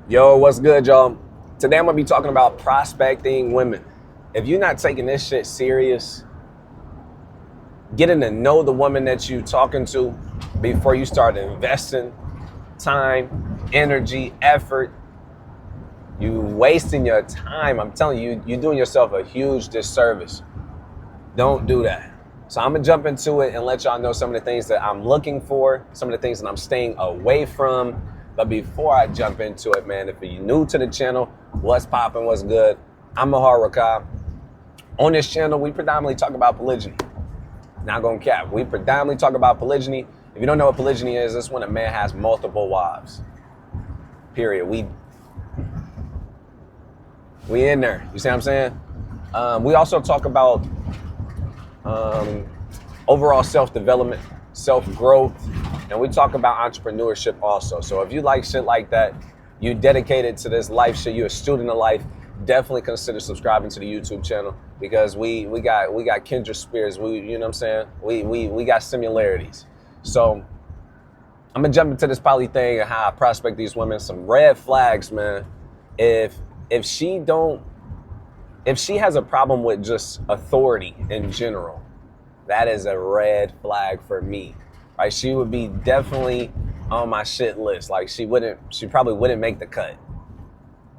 Yo, what's good, y'all? Today I'm gonna be talking about prospecting women. If you're not taking this shit serious, getting to know the woman that you talking to before you start investing time, energy, effort, you wasting your time. I'm telling you, you're doing yourself a huge disservice. Don't do that. So I'm gonna jump into it and let y'all know some of the things that I'm looking for, some of the things that I'm staying away from. But before I jump into it, man, if you're new to the channel, what's poppin', what's good? I'm Mahar Rakai. On this channel, we predominantly talk about polygyny. Not gonna cap. We predominantly talk about polygyny. If you don't know what polygyny is, it's when a man has multiple wives. Period. We in there. You see what I'm saying? We also talk about overall self-development, self-growth, and we talk about entrepreneurship also. So if you like shit like that, you dedicated to this life shit, you're a student of life, definitely consider subscribing to the YouTube channel because we got kindred spirits. You know what I'm saying? We got similarities. So I'm gonna jump into this poly thing and how I prospect these women. Some red flags, man. If she has a problem with just authority in general, that is a red flag for me. Right? She would be definitely on my shit list. Like she probably wouldn't make the cut.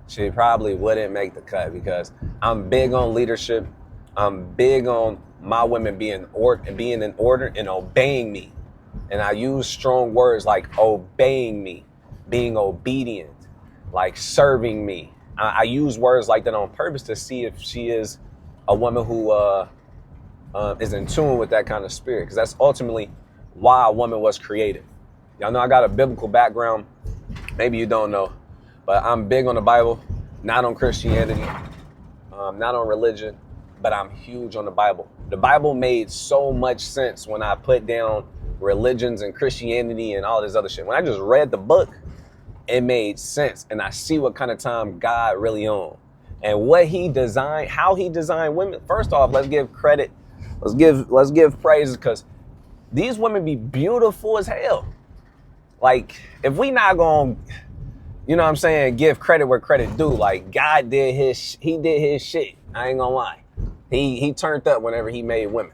She probably wouldn't make the cut because I'm big on leadership. I'm big on my women being in order and obeying me. And I use strong words like obeying me, being obedient, like serving me. I use words like that on purpose to see if she is a woman who is in tune with that kind of spirit, because that's ultimately why a woman was created. Y'all know I got a biblical background. Maybe you don't know, but I'm big on the Bible, not on Christianity, not on religion, but I'm huge on the Bible. The Bible made so much sense when I put down religions and Christianity and all this other shit. When I just read the book, it made sense, and I see what kind of time God really on, and what He designed, how He designed women. First off, let's give credit. Let's give praises, because these women be beautiful as hell. Like, if we not gonna, you know what I'm saying, give credit where credit due, like God did his shit. I ain't gonna lie. He turned up whenever He made women.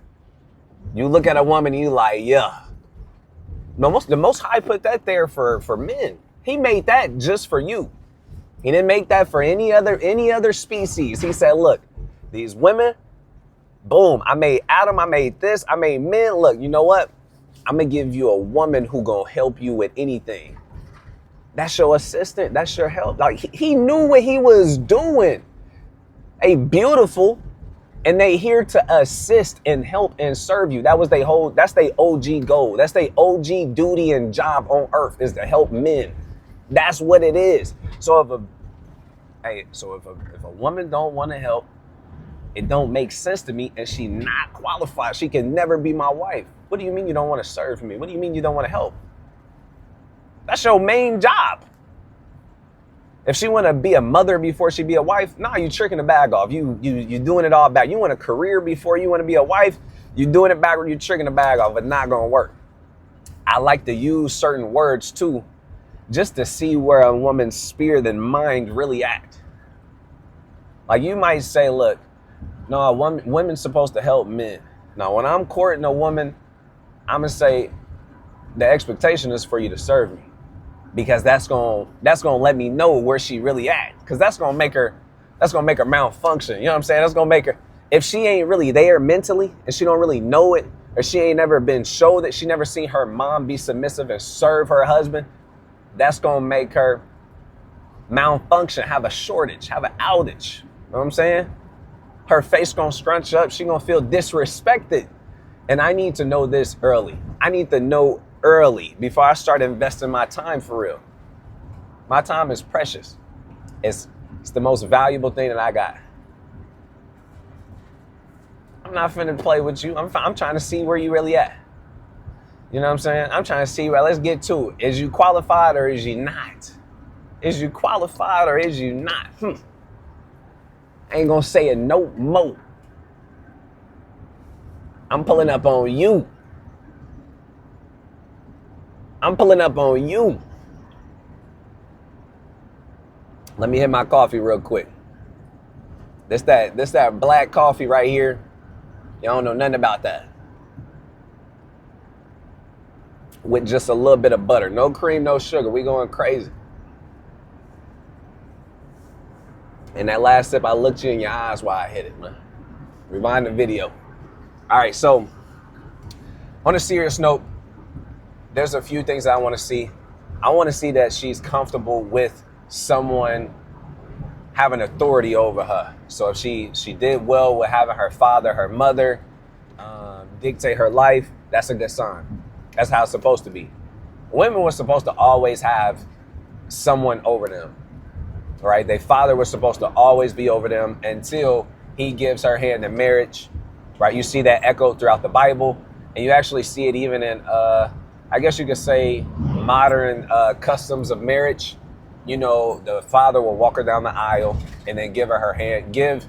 You look at a woman and you like, yeah. The Most High put that there for men. He made that just for you. He didn't make that for any other species. He said, look, these women, boom, I made Adam, I made this, I made men. Look, you know what? I'm gonna give you a woman who gonna help you with anything. That's your assistant, that's your help. Like, he knew what he was doing. They beautiful, and they here to assist and help and serve you. That's their OG goal. That's their OG duty and job on earth, is to help men. That's what it is. So if a woman don't want to help, it don't make sense to me, and she not qualified. She can never be my wife. What do you mean you don't want to serve me? What do you mean you don't want to help? That's your main job. If she want to be a mother before she be a wife, nah, you tricking the bag off. You doing it all back. You want a career before you want to be a wife, you doing it backward, you tricking the bag off. It's not gonna work. I like to use certain words too, just to see where a woman's spirit and mind really at. Like, you might say, look, no, women's supposed to help men. Now, when I'm courting a woman, I'm gonna say the expectation is for you to serve me, because that's gonna let me know where she really at. Because that's gonna make her malfunction. You know what I'm saying? That's gonna make her, if she ain't really there mentally and she don't really know it, or she ain't never been showed that, she never seen her mom be submissive and serve her husband, that's gonna make her malfunction, have a shortage, have an outage. You know what I'm saying? Her face gonna scrunch up. She gonna feel disrespected. And I need to know this early. I need to know early before I start investing my time for real. My time is precious. It's the most valuable thing that I got. I'm not finna play with you. I'm trying to see where you really at. You know what I'm saying? I'm trying to see where, let's get to it. Is you qualified or is you not? Is you qualified or is you not? I ain't gonna say it no more. I'm pulling up on you. I'm pulling up on you. Let me hit my coffee real quick. This that black coffee right here. You don't know nothing about that. With just a little bit of butter. No cream, no sugar. We going crazy. And that last sip, I looked you in your eyes while I hit it, man. Rewind the video. All right, so on a serious note, there's a few things that I want to see. I want to see that she's comfortable with someone having authority over her. So if she did well with having her father, her mother, dictate her life, that's a good sign. That's how it's supposed to be. Women were supposed to always have someone over them, right? Their father was supposed to always be over them until he gives her hand in marriage, right? You see that echoed throughout the Bible, and you actually see it even in, I guess you could say, modern customs of marriage. You know, the father will walk her down the aisle and then give her hand, give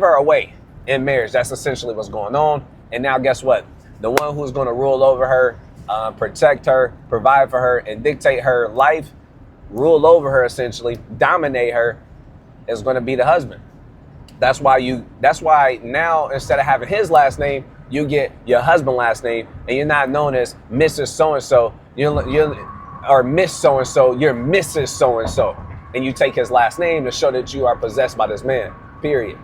her away in marriage. That's essentially what's going on. And now guess what? The one who's going to rule over her, protect her, provide for her, and dictate her life, rule over her essentially, dominate her, is going to be the husband. That's why now instead of having his last name, you get your husband's last name, and you're not known as Mrs. So-and-so. Or Miss So-and-so, you're Mrs. So-and-so. And you take his last name to show that you are possessed by this man, period.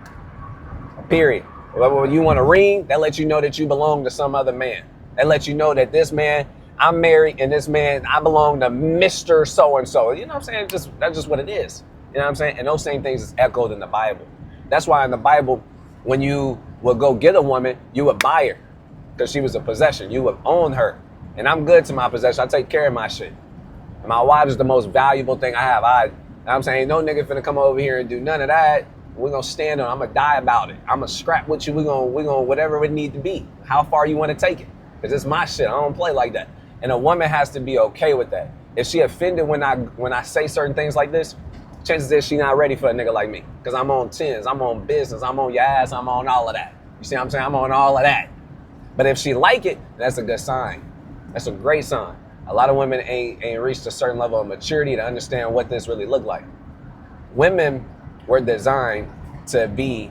When you want a ring, that lets you know that you belong to some other man. That lets you know that this man, I'm married, and this man, I belong to Mr. So-and-so. You know what I'm saying? That's just what it is. You know what I'm saying? And those same things is echoed in the Bible. That's why in the Bible, when you would go get a woman, you would buy her because she was a possession. You would own her. And I'm good to my possession. I take care of my shit. My wife is the most valuable thing I have. I'm saying, no nigga finna come over here and do none of that. We're gonna stand on it. I'm gonna die about it. I'm gonna scrap with you. We're gonna whatever it need to be. How far you wanna take it? Because it's my shit. I don't play like that. And a woman has to be okay with that. If she offended when I say certain things like this, chances is she not ready for a nigga like me. Because I'm on tens, I'm on business, I'm on your ass, I'm on all of that. You see what I'm saying? I'm on all of that. But if she like it, that's a good sign. That's a great sign. A lot of women ain't reached a certain level of maturity to understand what this really looked like. Women were designed to be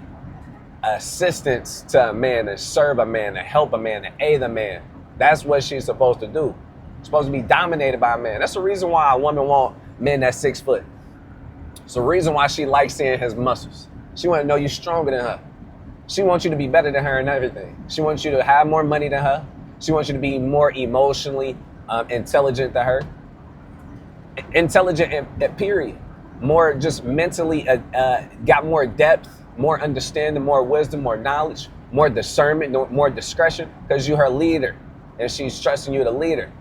assistants to a man, to serve a man, to help a man, to aid a man. That's what she's supposed to do. She's supposed to be dominated by a man. That's the reason why a woman wants men that's 6 foot. It's the reason why she likes seeing his muscles. She want to know you're stronger than her. She wants you to be better than her in everything. She wants you to have more money than her. She wants you to be more emotionally intelligent than her. Intelligent, period. More just mentally, got more depth, more understanding, more wisdom, more knowledge, more discernment, more discretion, because you're her leader, and she's trusting you to lead her.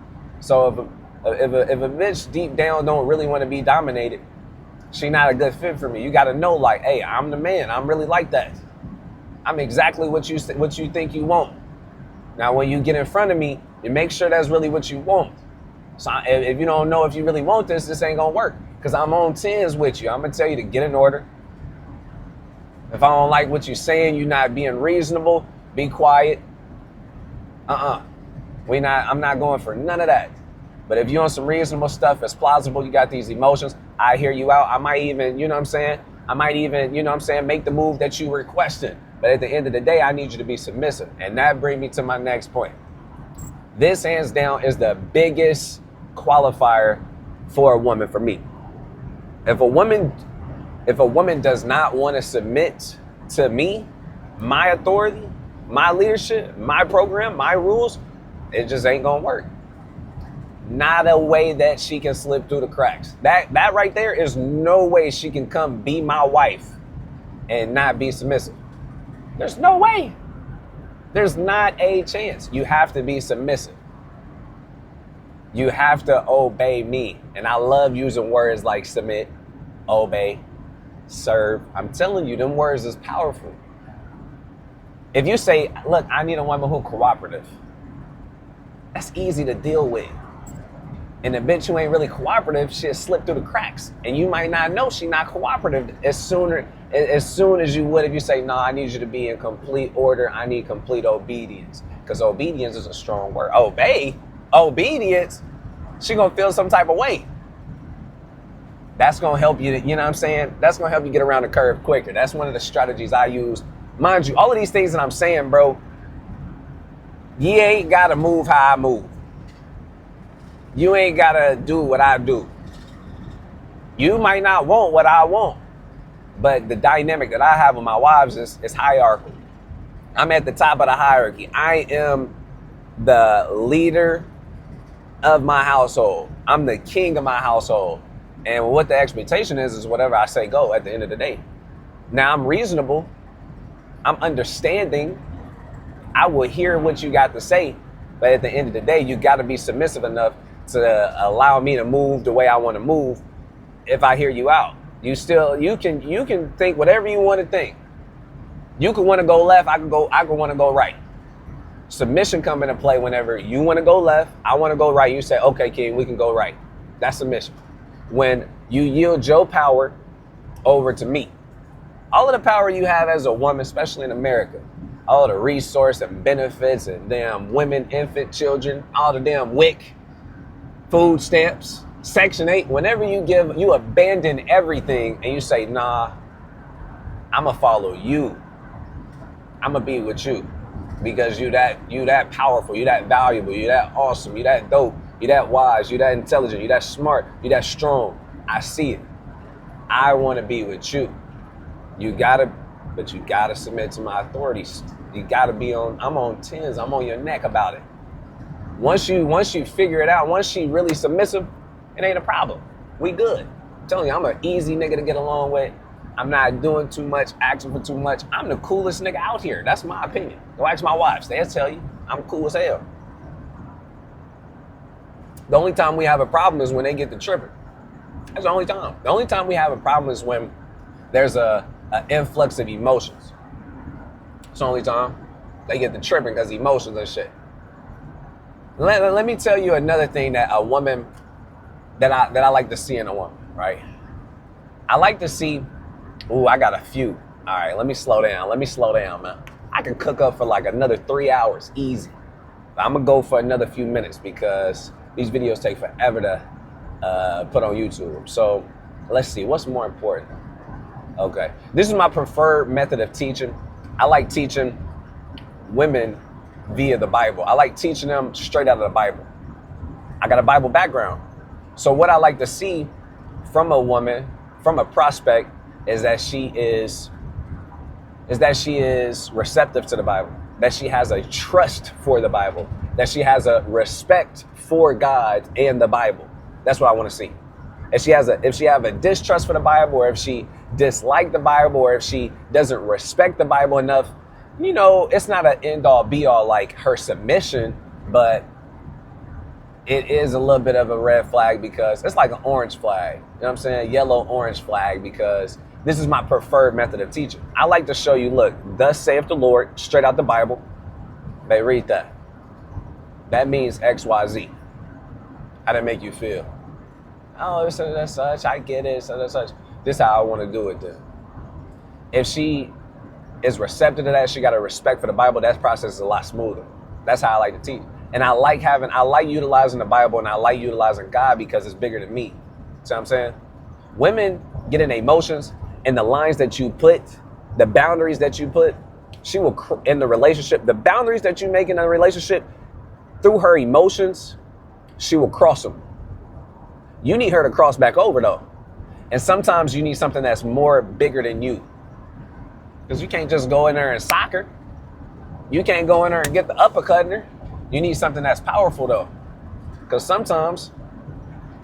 So if a bitch deep down don't really want to be dominated, she not a good fit for me. You got to know, like, hey, I'm the man. I'm really like that. I'm exactly what you think you want. Now, when you get in front of me, you make sure that's really what you want. So if you don't know if you really want this ain't gonna work. Because I'm on tens with you. I'm gonna tell you to get in order. If I don't like what you're saying, you're not being reasonable, be quiet. I'm not going for none of that. But if you're on some reasonable stuff, it's plausible, you got these emotions, I hear you out. I might even, you know what I'm saying? Make the move that you requested. But at the end of the day, I need you to be submissive. And that brings me to my next point. This, hands down, is the biggest qualifier for a woman for me. If a woman does not want to submit to me, my authority, my leadership, my program, my rules, it just ain't gonna work. Not a way that she can slip through the cracks. That right there is no way she can come be my wife and not be submissive. There's no way. There's not a chance. You have to be submissive. You have to obey me. And I love using words like submit, obey, serve. I'm telling you, them words is powerful. If you say, look, I need a woman who's cooperative, that's easy to deal with. And the bitch who ain't really cooperative, she'll slip through the cracks. And you might not know she not cooperative as soon as you would if you say, no, I need you to be in complete order. I need complete obedience. Because obedience is a strong word. Obedience, she gonna feel some type of way. That's going to help you, you know what I'm saying? That's going to help you get around the curve quicker. That's one of the strategies I use. Mind you, all of these things that I'm saying, bro, you ain't got to move how I move. You ain't got to do what I do. You might not want what I want, but the dynamic that I have with my wives is hierarchical. I'm at the top of the hierarchy. I am the leader of my household. I'm the king of my household. And what the expectation is whatever I say go at the end of the day. Now, I'm reasonable. I'm understanding. I will hear what you got to say. But at the end of the day, you got to be submissive enough to allow me to move the way I want to move if I hear you out. You can think whatever you want to think. You can want to go left, I can want to go right. Submission come into play whenever you want to go left, I want to go right. You say, okay, King, we can go right. That's submission. When you yield your power over to me. All of the power you have as a woman, especially in America, all of the resource and benefits and damn women, infant, children, all the damn WIC, food stamps, Section 8, whenever you abandon everything and you say, nah, I'm going to follow you. I'm going to be with you because you that powerful, you that valuable, you that awesome, you that dope, you that wise, you that intelligent, you that smart, you that strong. I see it. I want to be with you. But you gotta submit to my authorities. You gotta I'm on 10s, I'm on your neck about it. Once you figure it out, once she really submissive, it ain't a problem. We good. I'm telling you, I'm an easy nigga to get along with. I'm not doing too much, asking for too much. I'm the coolest nigga out here. That's my opinion. Go ask my wives. They'll tell you I'm cool as hell. The only time we have a problem is when they get to tripping. That's the only time. The only time we have a problem is when there's an influx of emotions. It's the only time they get to tripping because emotions and shit. Let me tell you another thing that a woman that I like to see in a woman, right? I like to see, I got a few. All right, let me slow down, man. I can cook up for like another 3 hours, easy. But I'm gonna go for another few minutes because these videos take forever to put on YouTube. So let's see, what's more important? Okay, this is my preferred method of teaching. I like teaching women via the Bible. I like teaching them straight out of the Bible. I got a Bible background. So what I like to see from a woman, from a prospect, is that she is receptive to the Bible, that she has a trust for the Bible, that she has a respect for God and the Bible. That's what I want to see. If she have a distrust for the Bible, or if she dislike the Bible, or if she doesn't respect the Bible enough, it's not an end all be all like her submission, but it is a little bit of a red flag because it's like an orange flag. You know what I'm saying? Yellow, orange flag, because this is my preferred method of teaching. I like to show you, look, thus saith the Lord, straight out the Bible. Hey, read that. That means X, Y, Z. How did it make you feel? Oh, it's such and such. I get it, such and such. This is how I want to do it then. If she is receptive to that, she got a respect for the Bible, that process is a lot smoother. That's how I like to teach. And I like utilizing the Bible, and I like utilizing God because it's bigger than me. See what I'm saying? Women get in emotions, and the lines that you put, the boundaries that you put, she will, in the relationship, the boundaries that you make in a relationship, through her emotions, she will cross them. You need her to cross back over though. And sometimes you need something that's more bigger than you. Because you can't just go in there and sock her. You can't go in there and get the uppercut in her. You need something that's powerful though. Because sometimes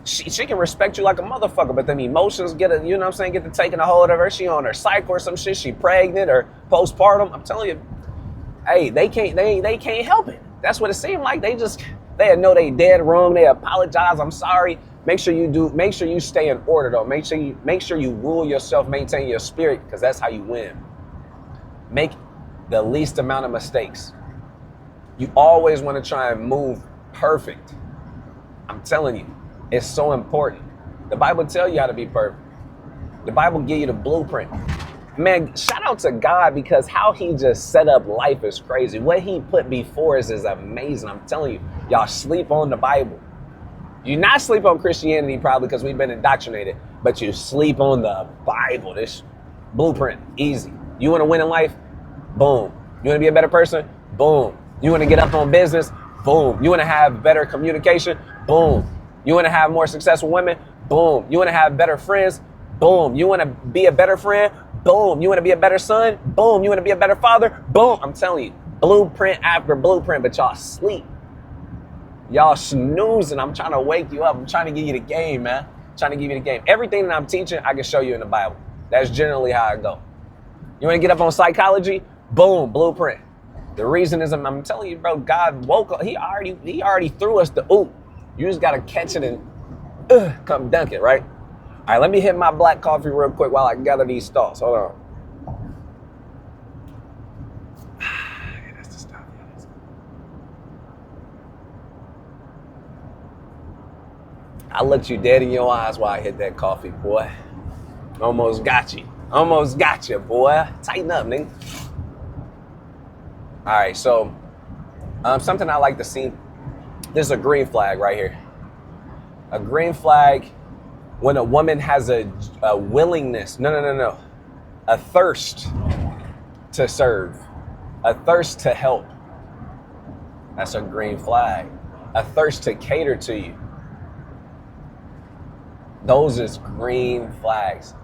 she can respect you like a motherfucker, but then emotions get to taking a hold of her. She on her cycle or some shit. She pregnant or postpartum. I'm telling you, hey, they can't help it. That's what it seemed like. They know they dead wrong. They apologize. I'm sorry. Make sure you stay in order though. Make sure you rule yourself, maintain your spirit, because that's how you win. Make the least amount of mistakes. You always want to try and move perfect. I'm telling you, it's so important. The Bible tells you how to be perfect. The Bible give you the blueprint. Man, shout out to God, because how he just set up life is crazy. What he put before us is amazing. I'm telling you, y'all sleep on the Bible. You not sleep on Christianity probably because we've been indoctrinated, but you sleep on the Bible. This blueprint, easy. You want to win in life? Boom. You want to be a better person? Boom. You want to get up on business? Boom. You want to have better communication? Boom. You want to have more successful women? Boom. You want to have better friends? Boom. You want to be a better friend? Boom. You want to be a better son? Boom. You want to be a better father? Boom. I'm telling you, blueprint after blueprint, but y'all sleep. Y'all snoozing. I'm trying to wake you up. I'm trying to give you the game, man. I'm trying to give you the game. Everything that I'm teaching, I can show you in the Bible. That's generally how I go. You want to get up on psychology? Boom, blueprint. The reason is, I'm telling you, bro, God woke up. He already threw us the oop. You just got to catch it and come dunk it, right? All right, let me hit my black coffee real quick while I gather these thoughts. Hold on. Yeah, that's the stuff. I looked you dead in your eyes while I hit that coffee, boy. Almost got you. Almost got you, boy. Tighten up, nigga. All right, so something I like to see. There's a green flag right here. A green flag when a woman has a willingness, a thirst to serve, a thirst to help. That's a green flag. A thirst to cater to you. Those is green flags.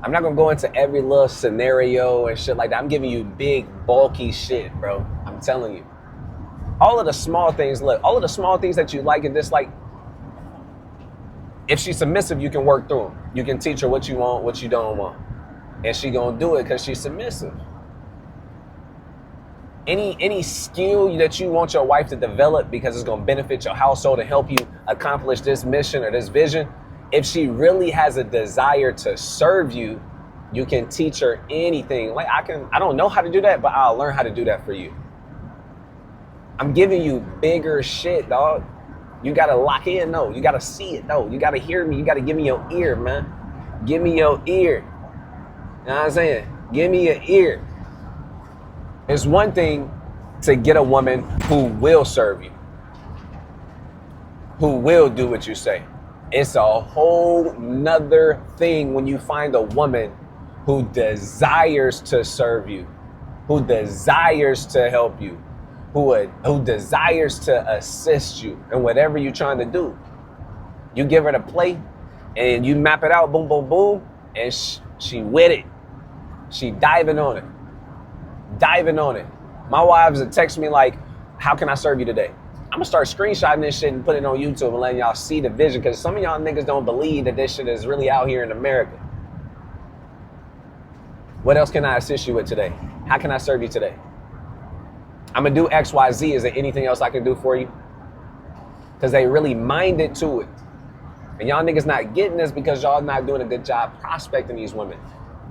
I'm not gonna go into every little scenario and shit like that. I'm giving you big, bulky shit, bro. I'm telling you. All of the small things, look, all of the small things that you like and dislike, if she's submissive, you can work through them. You can teach her what you want, what you don't want. And she gonna do it because she's submissive. Any skill that you want your wife to develop because it's gonna benefit your household and help you accomplish this mission or this vision, if she really has a desire to serve you, you can teach her anything. Like I don't know how to do that, but I'll learn how to do that for you. I'm giving you bigger shit, dog. You gotta lock in, though. You gotta see it, though. You gotta hear me. You gotta give me your ear, man. Give me your ear. You know what I'm saying? Give me your ear. It's one thing to get a woman who will serve you, who will do what you say. It's a whole nother thing when you find a woman who desires to serve you, who desires to help you, who desires to assist you in whatever you're trying to do. You give her the play and you map it out, boom, boom, boom, and she with it. She diving on it. Diving on it. My wives would text me like, how can I serve you today? I'm gonna start screenshotting this shit and put it on YouTube and letting y'all see the vision, because some of y'all niggas don't believe that this shit is really out here in America. What else can I assist you with today? How can I serve you today? I'm gonna do X, Y, Z. Is there anything else I can do for you? Because they really minded to it. And y'all niggas not getting this because y'all not doing a good job prospecting these women.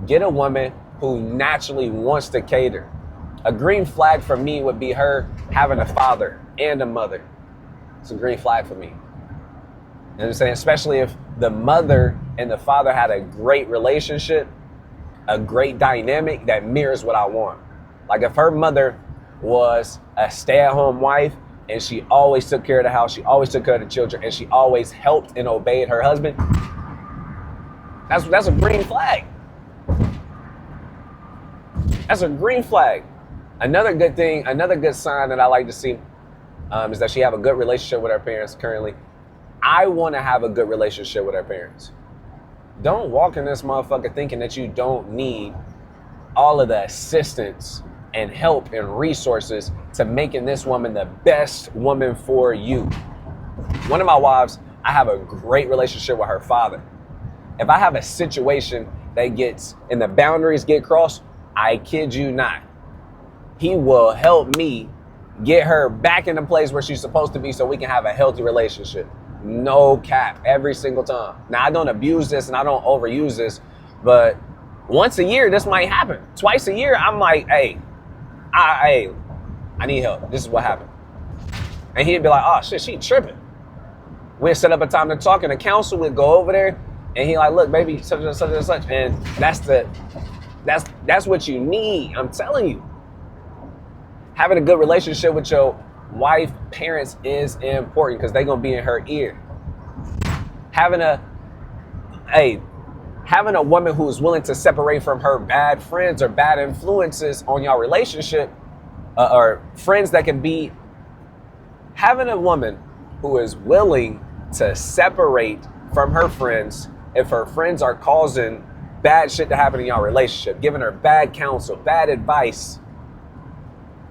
Get a woman who naturally wants to cater. A green flag for me would be her having a father and a mother. It's a green flag for me. You know what I'm saying? Especially if the mother and the father had a great relationship, a great dynamic that mirrors what I want. Like if her mother was a stay-at-home wife and she always took care of the house, she always took care of the children, and she always helped and obeyed her husband, that's a green flag. That's a green flag. Another good thing, another good sign that I like to see is that she have a good relationship with her parents currently. I want to have a good relationship with her parents. Don't walk in this motherfucker thinking that you don't need all of the assistance and help and resources to making this woman the best woman for you. One of my wives, I have a great relationship with her father. If I have a situation that gets, and the boundaries get crossed, I kid you not, he will help me get her back in the place where she's supposed to be so we can have a healthy relationship. No cap, every single time. Now, I don't abuse this and I don't overuse this, but once a year, this might happen. Twice a year, I'm like, hey, I need help. This is what happened. And he'd be like, oh shit, she tripping. We'd set up a time to talk in the council. We'd go over there and he like, look, baby, such and such and such. And that's what you need. I'm telling you. Having a good relationship with your wife, parents is important because they're going to be in her ear. Having a woman who's willing to separate from her bad friends or bad influences on your relationship, or friends that can be, having a woman who is willing to separate from her friends if her friends are causing bad shit to happen in your relationship, giving her bad counsel, bad advice,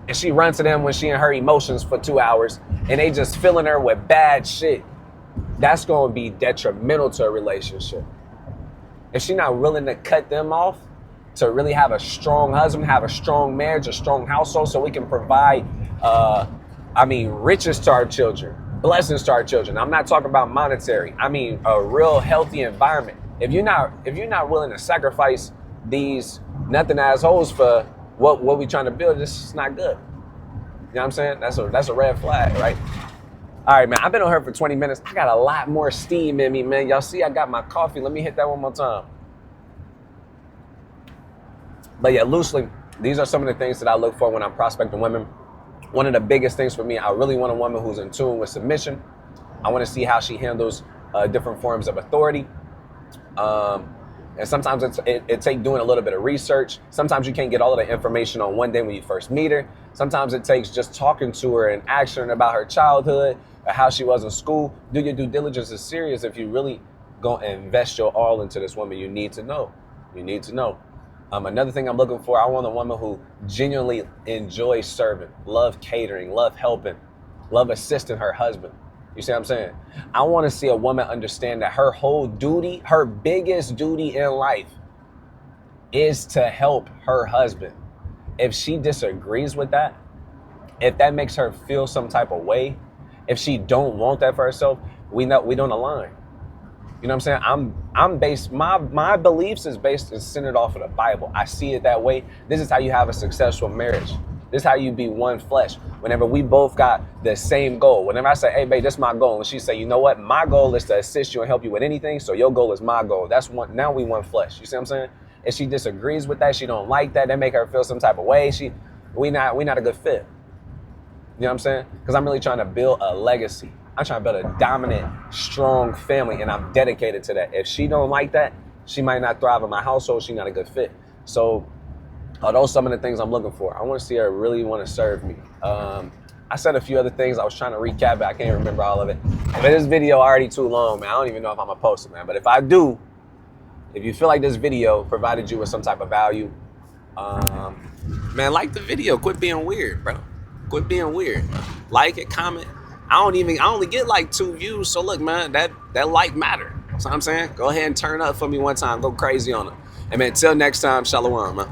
and she runs to them when she in her emotions for 2 hours and they just filling her with bad shit, that's going to be detrimental to a relationship. If she's not willing to cut them off to really have a strong husband, have a strong marriage, a strong household, so we can provide, riches to our children, blessings to our children. I'm not talking about monetary. I mean, a real healthy environment. If you're not willing to sacrifice these nothing assholes for what we trying to build, this is not good. You know what I'm saying? That's a red flag, right? All right, man, I've been on here for 20 minutes. I got a lot more steam in me, man. Y'all see I got my coffee. Let me hit that one more time. But yeah, loosely, these are some of the things that I look for when I'm prospecting women. One of the biggest things for me, I really want a woman who's in tune with submission. I want to see how she handles different forms of authority. And sometimes it takes doing a little bit of research. Sometimes you can't get all of the information on one day when you first meet her. Sometimes it takes just talking to her and asking her about her childhood or how she was in school. Do your due diligence is serious. If you really go and invest your all into this woman, you need to know. You need to know. Another thing I'm looking for, I want a woman who genuinely enjoys serving, love catering, love helping, love assisting her husband. You see what I'm saying? I want to see a woman understand that her whole duty, her biggest duty in life is to help her husband. If she disagrees with that, if that makes her feel some type of way, if she don't want that for herself, we don't align. You know what I'm saying? My beliefs is centered off of the Bible. I see it that way. This is how you have a successful marriage. This is how you be one flesh. Whenever we both got the same goal. Whenever I say, hey, babe, this is my goal. And she say, you know what? My goal is to assist you and help you with anything. So your goal is my goal. That's one. Now we one flesh. You see what I'm saying? If she disagrees with that, she don't like that, make her feel some type of way. We not a good fit. You know what I'm saying? Because I'm really trying to build a legacy. I'm trying to build a dominant, strong family, and I'm dedicated to that. If she don't like that, she might not thrive in my household. She's not a good fit. So are those some of the things I'm looking for? I want to see her really want to serve me. I said a few other things. I was trying to recap, but I can't remember all of it. But this video already too long, man. I don't even know if I'm going to post it, man. But if I do, if you feel like this video provided you with some type of value, man, like the video. Quit being weird, bro. Quit being weird. Like it, comment. I only get like 2 views. So look, man, that like matter. That's what I'm saying. Go ahead and turn up for me one time. Go crazy on it. And man, until next time, shalom, man.